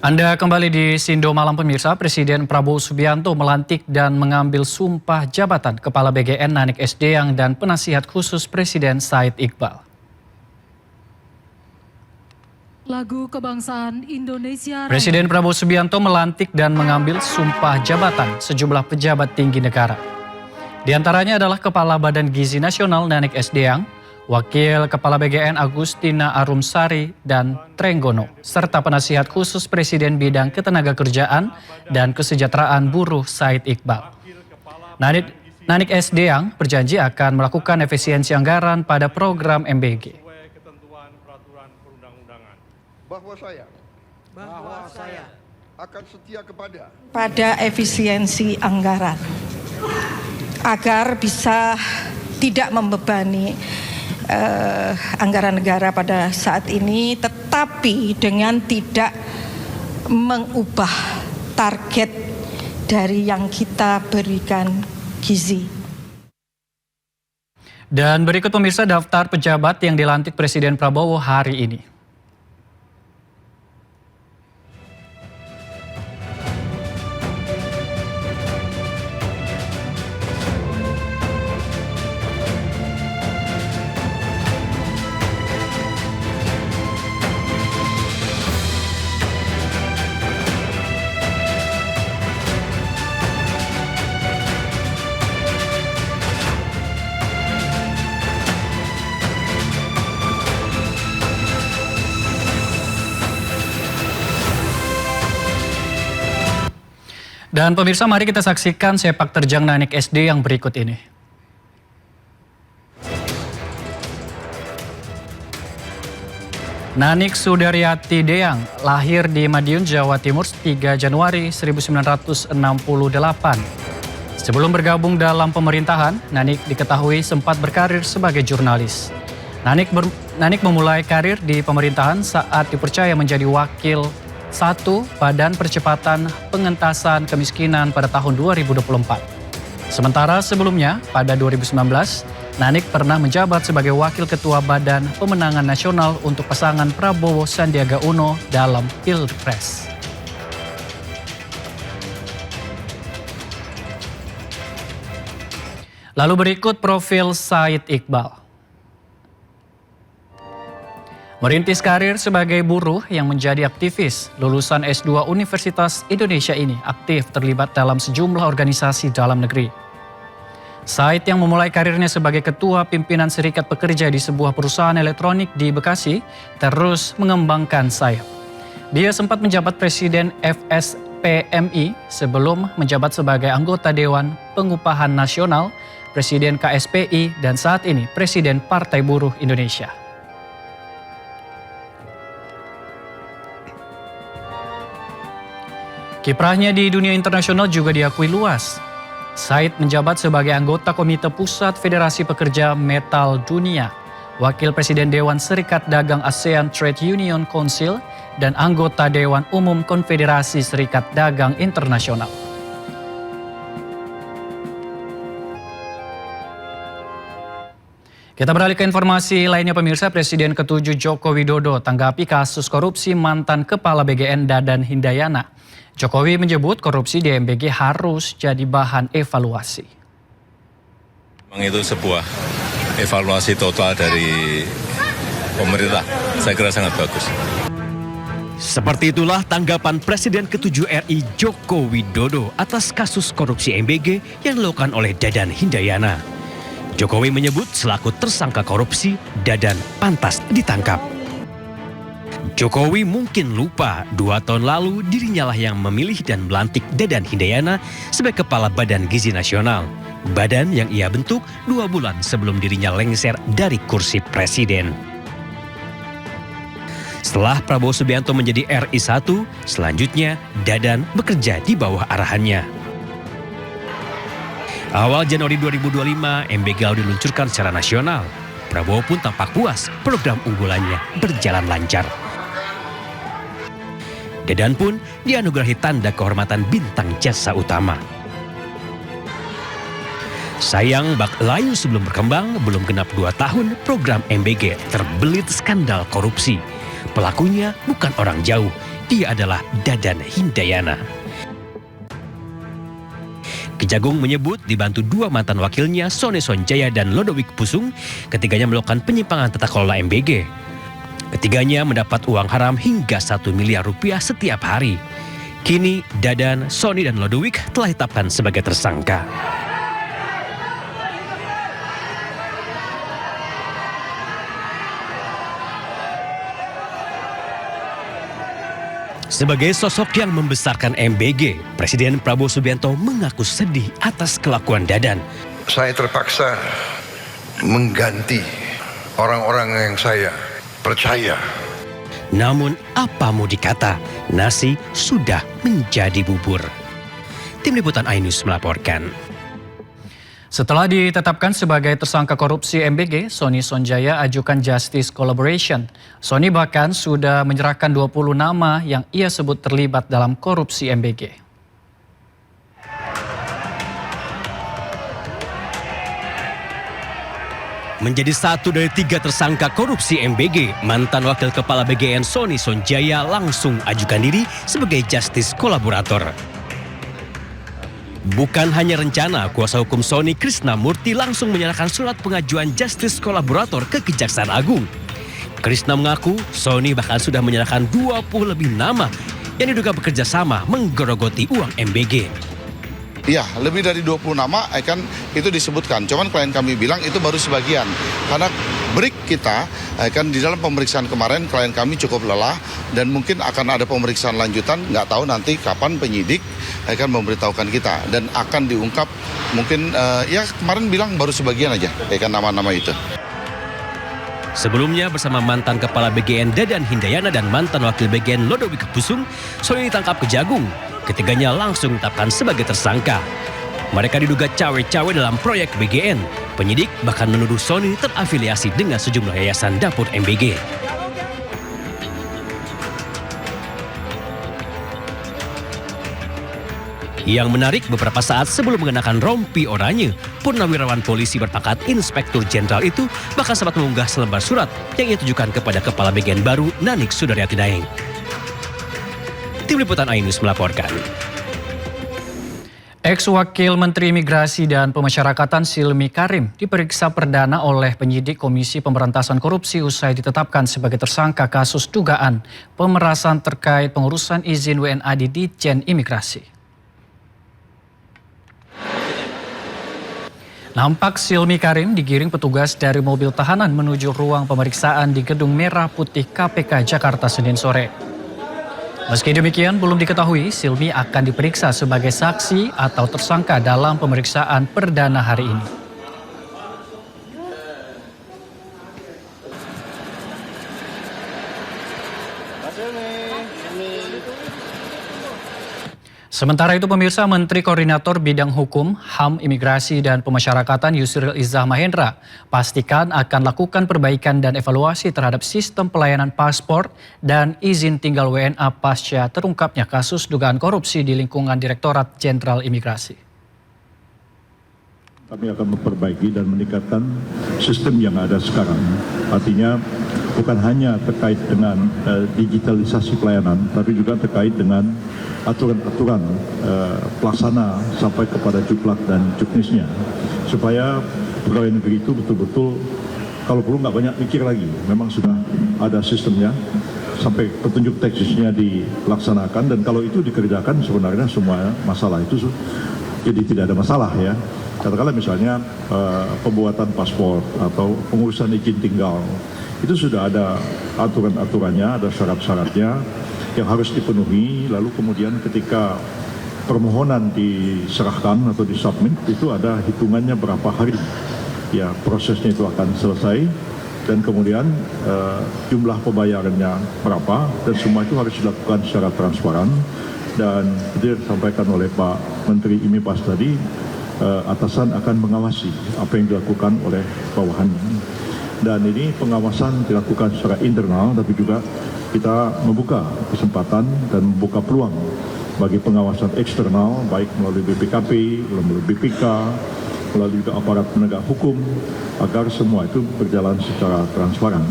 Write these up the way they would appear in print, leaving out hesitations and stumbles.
Anda kembali di Sindo Malam pemirsa. Presiden Prabowo Subianto melantik dan mengambil sumpah jabatan Kepala BGN Nanik S. Deyang dan Penasihat Khusus Presiden Said Iqbal. Lagu Kebangsaan Indonesia Raya. Presiden Prabowo Subianto melantik dan mengambil sumpah jabatan sejumlah pejabat tinggi negara. Di antaranya adalah Kepala Badan Gizi Nasional Nanik S. Deyang, Wakil Kepala BGN Agustina Arumsari dan Trenggono, serta Penasihat Khusus Presiden Bidang Ketenagakerjaan dan Kesejahteraan Buruh Said Iqbal. Nanik S. Deyang berjanji akan melakukan efisiensi anggaran pada program MBG. Bahwa saya akan setia pada efisiensi anggaran agar bisa tidak membebani anggaran negara pada saat ini, tetapi dengan tidak mengubah target dari yang kita berikan gizi. Dan berikut pemirsa daftar pejabat yang dilantik Presiden Prabowo hari ini. Dan pemirsa, mari kita saksikan sepak terjang Nanik SD yang berikut ini. Nanik Sudaryati Deyang lahir di Madiun, Jawa Timur 3 Januari 1968. Sebelum bergabung dalam pemerintahan, Nanik diketahui sempat berkarir sebagai jurnalis. Nanik memulai karir di pemerintahan saat dipercaya menjadi wakil 1 Badan Percepatan Pengentasan Kemiskinan pada tahun 2024. Sementara sebelumnya, pada 2019, Nanik pernah menjabat sebagai Wakil Ketua Badan Pemenangan Nasional untuk pasangan Prabowo Sandiaga Uno dalam Pilpres. Lalu berikut profil Said Iqbal. Merintis karir sebagai buruh yang menjadi aktivis, lulusan S2 Universitas Indonesia ini aktif terlibat dalam sejumlah organisasi dalam negeri. Said yang memulai karirnya sebagai ketua pimpinan serikat pekerja di sebuah perusahaan elektronik di Bekasi terus mengembangkan sayap. Dia sempat menjabat Presiden FSPMI sebelum menjabat sebagai anggota Dewan Pengupahan Nasional, Presiden KSPI, dan saat ini Presiden Partai Buruh Indonesia. Kiprahnya di dunia internasional juga diakui luas. Said menjabat sebagai anggota Komite Pusat Federasi Pekerja Metal Dunia, Wakil Presiden Dewan Serikat Dagang ASEAN Trade Union Council, dan anggota Dewan Umum Konfederasi Serikat Dagang Internasional. Kita beralih ke informasi lainnya pemirsa. Presiden ke-7 Joko Widodo tanggapi kasus korupsi mantan Kepala BGN Dadan Hindayana. Jokowi menyebut korupsi di MBG harus jadi bahan evaluasi. Memang itu sebuah evaluasi total dari pemerintah. Saya kira sangat bagus. Seperti itulah tanggapan Presiden ke-7 RI Joko Widodo atas kasus korupsi MBG yang dilakukan oleh Dadan Hindayana. Jokowi menyebut selaku tersangka korupsi, Dadan pantas ditangkap. Jokowi mungkin lupa 2 tahun lalu dirinya lah yang memilih dan melantik Dadan Hindayana sebagai Kepala Badan Gizi Nasional. Badan yang ia bentuk 2 bulan sebelum dirinya lengser dari kursi presiden. Setelah Prabowo Subianto menjadi RI 1, selanjutnya Dadan bekerja di bawah arahannya. Awal Januari 2025, MBG lalu diluncurkan secara nasional. Prabowo pun tampak puas, program unggulannya berjalan lancar. Dadan pun dianugerahi tanda kehormatan bintang jasa utama. Sayang bak layu sebelum berkembang, belum genap 2 tahun program MBG terbelit skandal korupsi. Pelakunya bukan orang jauh, dia adalah Dadan Hindayana. Kejagung menyebut dibantu dua mantan wakilnya Sony Sonjaya dan Lodowik Pusung, ketiganya melakukan penyimpangan tata kelola MBG. Ketiganya mendapat uang haram hingga 1 miliar rupiah setiap hari. Kini Dadan, Sony dan Lodowik telah ditetapkan sebagai tersangka. Sebagai sosok yang membesarkan MBG, Presiden Prabowo Subianto mengaku sedih atas kelakuan Dadan. Saya terpaksa mengganti orang-orang yang saya percaya. Namun apa mau dikata, nasi sudah menjadi bubur. Tim Liputan iNews melaporkan. Setelah ditetapkan sebagai tersangka korupsi MBG, Sony Sonjaya ajukan Justice Collaboration. Sony bahkan sudah menyerahkan 20 nama yang ia sebut terlibat dalam korupsi MBG. Menjadi satu dari 3 tersangka korupsi MBG, mantan Wakil Kepala BGN Sony Sonjaya langsung ajukan diri sebagai Justice Kolaborator. Bukan hanya rencana, kuasa hukum Sony Krisnamurti langsung menyerahkan surat pengajuan Justice Kolaborator ke Kejaksaan Agung. Krisna mengaku Sony bahkan sudah menyerahkan 20 lebih nama yang diduga bekerja sama menggerogoti uang MBG. Ya, lebih dari 20 nama kan itu disebutkan. Cuman klien kami bilang itu baru sebagian. Karena break kita kan di dalam pemeriksaan kemarin klien kami cukup lelah dan mungkin akan ada pemeriksaan lanjutan. Nggak tahu nanti kapan penyidik akan memberitahukan kita dan akan diungkap mungkin ya kemarin bilang baru sebagian aja kan nama-nama itu. Sebelumnya bersama mantan Kepala BGN Dadan Hindayana dan mantan Wakil BGN Lodowik Pusung, Sony ditangkap Kejagung. Ketiganya langsung ditetapkan sebagai tersangka. Mereka diduga cawe-cawe dalam proyek BGN. Penyidik bahkan menuduh Sony terafiliasi dengan sejumlah yayasan dapur MBG. Yang menarik, beberapa saat sebelum mengenakan rompi oranye, Purnawirawan polisi berpangkat Inspektur Jenderal itu bahkan sempat mengunggah selembar surat yang ia tujukan kepada Kepala BGN baru Nanik Sudaryati Daeng. Tim Liputan iNews melaporkan. Ex-Wakil Menteri Imigrasi dan Pemasyarakatan Silmi Karim diperiksa perdana oleh penyidik Komisi Pemberantasan Korupsi usai ditetapkan sebagai tersangka kasus dugaan pemerasan terkait pengurusan izin WNA di Ditjen Imigrasi. Nampak Silmi Karim digiring petugas dari mobil tahanan menuju ruang pemeriksaan di Gedung Merah Putih KPK Jakarta Senin sore. Meski demikian, belum diketahui Silmi akan diperiksa sebagai saksi atau tersangka dalam pemeriksaan perdana hari ini. Sementara itu pemirsa, Menteri Koordinator Bidang Hukum, HAM, Imigrasi dan Pemasyarakatan Yusril Izzah Mahendra pastikan akan lakukan perbaikan dan evaluasi terhadap sistem pelayanan paspor dan izin tinggal WNA pasca terungkapnya kasus dugaan korupsi di lingkungan Direktorat Jenderal Imigrasi. Kami akan memperbaiki dan meningkatkan sistem yang ada sekarang. Artinya bukan hanya terkait dengan digitalisasi pelayanan, tapi juga terkait dengan aturan-aturan pelaksana sampai kepada juklak dan juknisnya. Supaya pegawai negeri itu betul-betul kalau perlu nggak banyak mikir lagi. Memang sudah ada sistemnya sampai petunjuk teknisnya dilaksanakan dan kalau itu dikerjakan sebenarnya semua masalah itu jadi tidak ada masalah ya. Katakanlah misalnya pembuatan paspor atau pengurusan izin tinggal itu sudah ada aturan-aturannya, ada syarat-syaratnya yang harus dipenuhi. Lalu kemudian ketika permohonan diserahkan atau disubmit itu ada hitungannya berapa hari ya prosesnya itu akan selesai dan kemudian jumlah pembayarannya berapa dan semua itu harus dilakukan secara transparan dan seperti disampaikan oleh Pak Menteri IMIPAS tadi atasan akan mengawasi apa yang dilakukan oleh bawahannya dan ini pengawasan dilakukan secara internal tapi juga kita membuka kesempatan dan membuka peluang bagi pengawasan eksternal baik melalui BPKP, melalui BPK, melalui juga aparat penegak hukum agar semua itu berjalan secara transparan.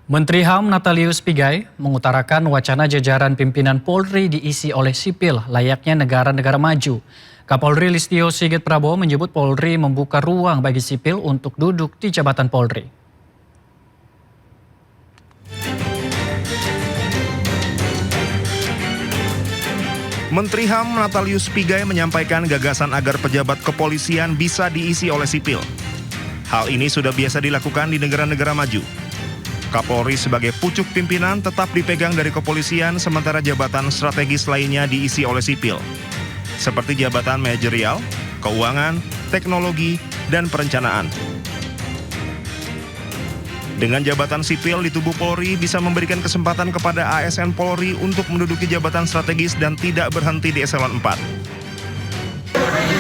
Menteri HAM Natalius Pigai mengutarakan wacana jajaran pimpinan Polri diisi oleh sipil layaknya negara-negara maju. Kapolri Listio Sigit Prabowo menyebut Polri membuka ruang bagi sipil untuk duduk di jabatan Polri. Menteri HAM Natalius Pigai menyampaikan gagasan agar pejabat kepolisian bisa diisi oleh sipil. Hal ini sudah biasa dilakukan di negara-negara maju. Kapolri sebagai pucuk pimpinan tetap dipegang dari kepolisian, sementara jabatan strategis lainnya diisi oleh sipil, seperti jabatan manajerial, keuangan, teknologi, dan perencanaan. Dengan jabatan sipil di tubuh Polri bisa memberikan kesempatan kepada ASN Polri untuk menduduki jabatan strategis dan tidak berhenti di eselon 4.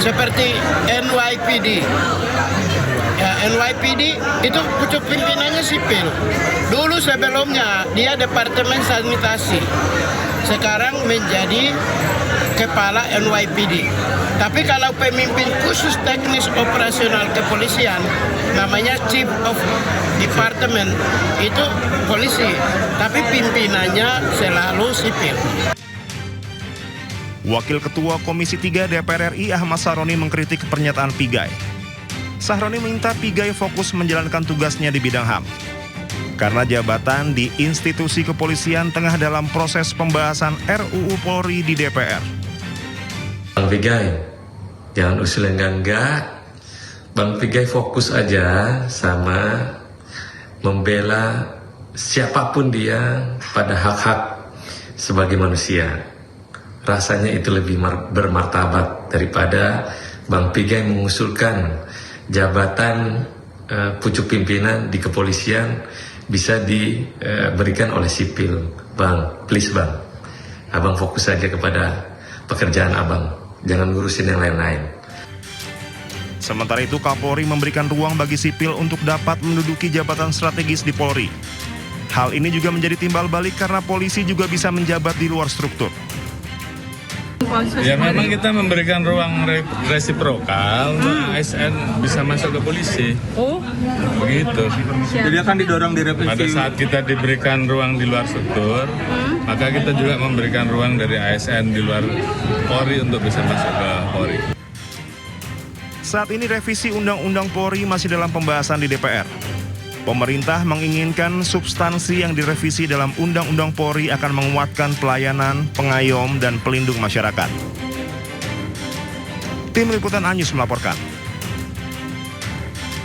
Seperti NYPD. Ya, NYPD itu pucuk pimpinannya sipil. Dulu sebelumnya dia Departemen Sanitasi. Sekarang menjadi kepala NYPD. Tapi kalau pemimpin khusus teknis operasional kepolisian, namanya Chief of Department, itu polisi. Tapi pimpinannya selalu sipil. Wakil Ketua Komisi 3 DPR RI Ahmad Sahroni mengkritik pernyataan Pigai. Sahroni minta Pigai fokus menjalankan tugasnya di bidang HAM. Karena jabatan di institusi kepolisian tengah dalam proses pembahasan RUU Polri di DPR. Bang Pigai, jangan usul yang enggak. Bang Pigai fokus aja sama membela siapapun dia pada hak-hak sebagai manusia. Rasanya itu lebih bermartabat daripada Bang Pigai mengusulkan jabatan pucuk pimpinan di kepolisian bisa diberikan oleh sipil. Bang, please Bang, Abang fokus saja kepada pekerjaan Abang, jangan ngurusin yang lain-lain. Sementara itu Kapolri memberikan ruang bagi sipil untuk dapat menduduki jabatan strategis di Polri. Hal ini juga menjadi timbal balik karena polisi juga bisa menjabat di luar struktur. Ya memang kita memberikan ruang resiprokal, ASN bisa masuk ke polisi. Oh, begitu. Jadi akan didorong direvisi. Pada saat kita diberikan ruang di luar struktur, maka kita juga memberikan ruang dari ASN di luar Polri untuk bisa masuk ke Polri. Saat ini revisi Undang-Undang Polri masih dalam pembahasan di DPR. Pemerintah menginginkan substansi yang direvisi dalam Undang-Undang Polri akan menguatkan pelayanan, pengayom, dan pelindung masyarakat. Tim Liputan Anyus melaporkan.